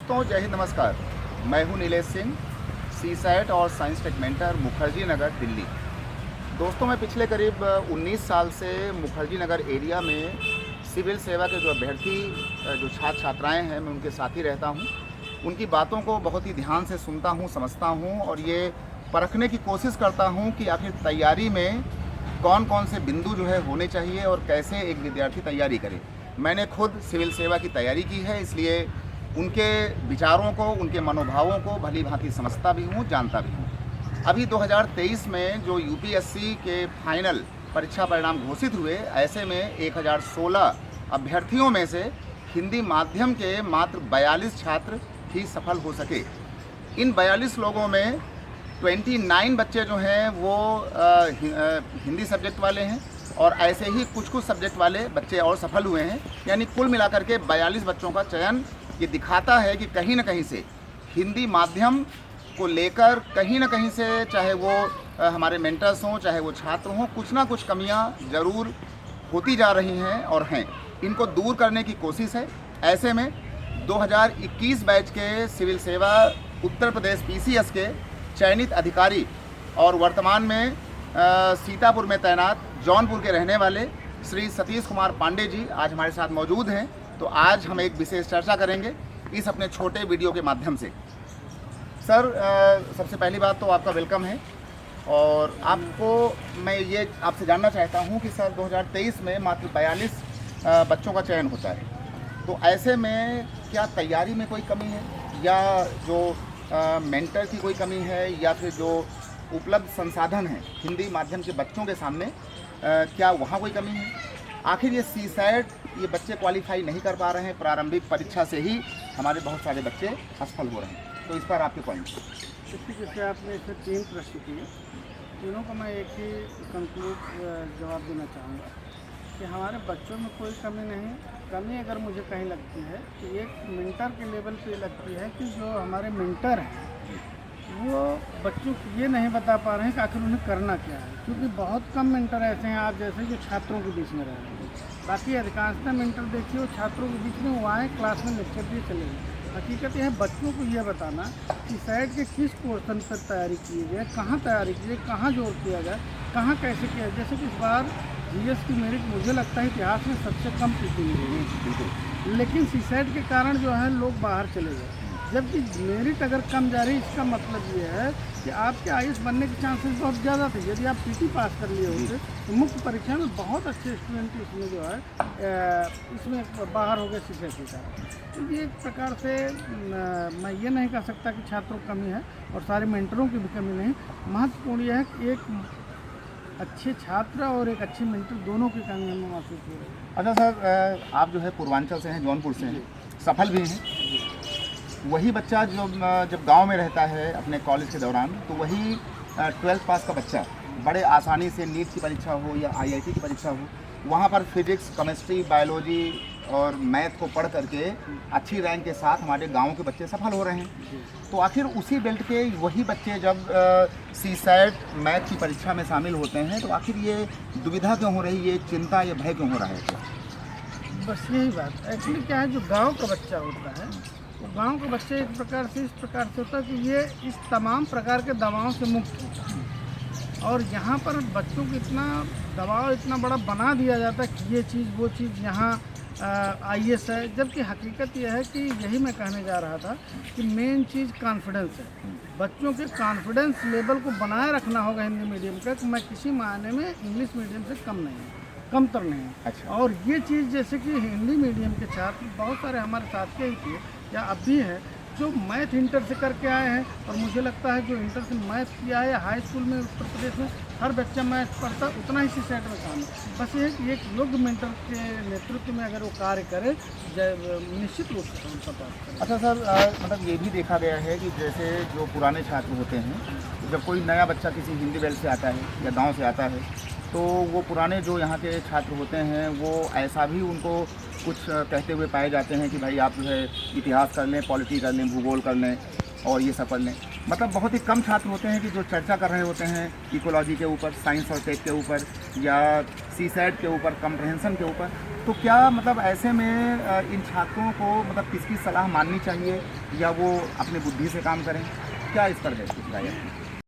दोस्तों जय हिंद, नमस्कार। मैं हूं नीलेश सिंह, सीसैट और science tech mentor, Mukherjee Nagar, Delhi. दोस्तों मैं पिछले करीब 19 साल से मुखर्जी नगर एरिया में सिविल सेवा के जो अभ्यर्थी जो छात्र छात्राएं हैं, मैं उनके साथ ही रहता हूं। उनकी बातों को बहुत ही ध्यान से सुनता हूं, समझता हूं और ये परखने की कोशिश करता हूं कि आखिर तैयारी में कौन कौन से बिंदु जो है होने चाहिए और कैसे एक विद्यार्थी तैयारी करे। मैंने खुद सिविल सेवा की तैयारी की है, इसलिए उनके विचारों को, उनके मनोभावों को भली भांति समझता भी हूँ, जानता भी हूँ। अभी 2023 में जो यूपीएससी के फाइनल परीक्षा परिणाम घोषित हुए, ऐसे में 1016 अभ्यर्थियों में से हिंदी माध्यम के मात्र 42 छात्र ही सफल हो सके। इन 42 लोगों में 29 बच्चे जो हैं वो हिंदी सब्जेक्ट वाले हैं और ऐसे ही कुछ सब्जेक्ट वाले बच्चे और सफल हुए हैं। यानी कुल मिलाकर के 42 बच्चों का चयन ये दिखाता है कि कहीं ना कहीं से हिंदी माध्यम को लेकर कहीं ना कहीं से, चाहे वो हमारे मेंटर्स हों, चाहे वो छात्र हों, कुछ ना कुछ कमियां ज़रूर होती जा रही हैं और हैं। इनको दूर करने की कोशिश है। ऐसे में 2021 बैच के सिविल सेवा उत्तर प्रदेश पीसीएस के चयनित अधिकारी और वर्तमान में सीतापुर में तैनात जौनपुर के रहने वाले श्री सतीश कुमार पांडे जी आज हमारे साथ मौजूद हैं। तो आज हम एक विशेष चर्चा करेंगे इस अपने छोटे वीडियो के माध्यम से। सर, सबसे पहली बात तो आपका वेलकम है और आपको मैं ये आपसे जानना चाहता हूँ कि सर 2023 में मात्र 42 बच्चों का चयन होता है, तो ऐसे में क्या तैयारी में कोई कमी है या जो मेंटर की कोई कमी है या फिर जो उपलब्ध संसाधन हैं हिंदी माध्यम के बच्चों के सामने, क्या वहाँ कोई कमी है? आखिर ये सीसैट ये बच्चे क्वालिफाई नहीं कर पा रहे हैं, प्रारंभिक परीक्षा से ही हमारे बहुत सारे बच्चे असफल हो रहे हैं, तो इस पर आपके पॉइंट? जैसे आपने इसमें 3 प्रश्न किए, तीनों को मैं एक ही कंक्लूड जवाब देना चाहूँगा कि हमारे बच्चों में कोई कमी नहीं। कमी अगर मुझे कहीं लगती है तो एक मेंटर के लेवल पे लगती है कि जो हमारे मेंटर हैं वो बच्चों को ये नहीं बता पा रहे हैं कि आखिर उन्हें करना क्या है, क्योंकि बहुत कम मेंटर ऐसे हैं आप जैसे जो छात्रों के बीच में रह रहे हैं। बाकी अधिकांशतः मेंटर देखिए वो छात्रों के बीच में वो आए, क्लास में लेक्चर दिए चले गए। हकीकत यह है बच्चों को ये बताना कि साइड के किस पोर्शन पर तैयारी की जाए, कहाँ तैयारी की जाए, कहाँ जोर किया जाए, कहाँ कैसे किया जाए। जैसे कि इस बार जीएस की मेरिट मुझे लगता है इतिहास में सबसे कम पीटी मिली है, लेकिन सीसैट के कारण जो है लोग बाहर चले गए। जबकि मेरिट अगर कम जा रही, इसका मतलब ये है कि आपके आईएएस बनने के चांसेस बहुत ज़्यादा थे यदि आप पीटी पास कर लिए होते। तो मुख्य परीक्षा में बहुत अच्छे स्टूडेंट इसमें जो है इसमें बाहर हो गए सीसैट के कारण। तो ये एक प्रकार से मैं ये नहीं कह सकता कि छात्रों की कमी है और सारे मेंटरों की भी कमी नहीं। महत्वपूर्ण यह है कि एक अच्छे छात्र और एक अच्छे मेंटर दोनों की कमी हमें महसूस हो रही है। अच्छा सर, आप जो है पूर्वांचल से हैं, जौनपुर से हैं, सफल भी हैं। वही बच्चा जो जब गांव में रहता है अपने कॉलेज के दौरान, तो वही 12th पास का बच्चा बड़े आसानी से नीट की परीक्षा हो या आईआईटी की परीक्षा हो, वहाँ पर फिजिक्स, केमिस्ट्री, बायोलॉजी और मैथ को पढ़ करके अच्छी रैंक के साथ हमारे गांव के बच्चे सफल हो रहे हैं। तो आखिर उसी बेल्ट के वही बच्चे जब सीसैट मैथ की परीक्षा में शामिल होते हैं, तो आखिर ये दुविधा क्यों हो रही है, ये चिंता, ये भय क्यों हो रहा है? बस यही बात एक्चुअली क्या है, जो गाँव का बच्चा होता है वो गांव के बच्चे एक प्रकार से इस प्रकार से होता है कि ये इस तमाम प्रकार के दबाव से मुक्त होता है। और यहाँ पर बच्चों को इतना दबाव इतना बड़ा बना दिया जाता है कि ये चीज़ वो चीज़ यहाँ आईएएस है, जबकि हकीकत यह है कि यही मैं कहने जा रहा था कि मेन चीज़ कॉन्फिडेंस है। बच्चों के कॉन्फिडेंस लेवल को बनाए रखना होगा हिंदी मीडियम का, कि मैं किसी मायने में इंग्लिश मीडियम से कम नहीं हूँ, कमतर नहीं है। अच्छा। और ये चीज़ जैसे कि हिंदी मीडियम के छात्र बहुत सारे हमारे साथ के ही थे या अब भी हैं जो मैथ इंटर से करके आए हैं, और मुझे लगता है जो इंटर से मैथ किया है हाई स्कूल में उत्तर प्रदेश में हर बच्चा मैथ पढ़ता उतना ही सीसैट में काम है। बस ये कि एक योग्य मेंटर के नेतृत्व में अगर वो कार्य करे, निश्चित रूप से उनका पास करें। अच्छा सर, मतलब ये भी देखा गया है कि जैसे जो पुराने छात्र होते हैं, जब कोई नया बच्चा किसी हिंदी बेल्ट से आता है या गांव से आता है, तो वो पुराने जो यहाँ के छात्र होते हैं वो ऐसा भी उनको कुछ कहते हुए पाए जाते हैं कि भाई आप जो है इतिहास कर लें, पॉलिटी कर लें, भूगोल कर लें और ये सब पढ़ लें। मतलब बहुत ही कम छात्र होते हैं कि जो चर्चा कर रहे होते हैं इकोलॉजी के ऊपर, साइंस और टेक के ऊपर या सीसैट के ऊपर, कम्प्रहेंशन के ऊपर। तो क्या मतलब ऐसे में इन छात्रों को मतलब किसकी सलाह माननी चाहिए या वो अपनी बुद्धि से काम करें, क्या इस पर है कुछ राय आपकी?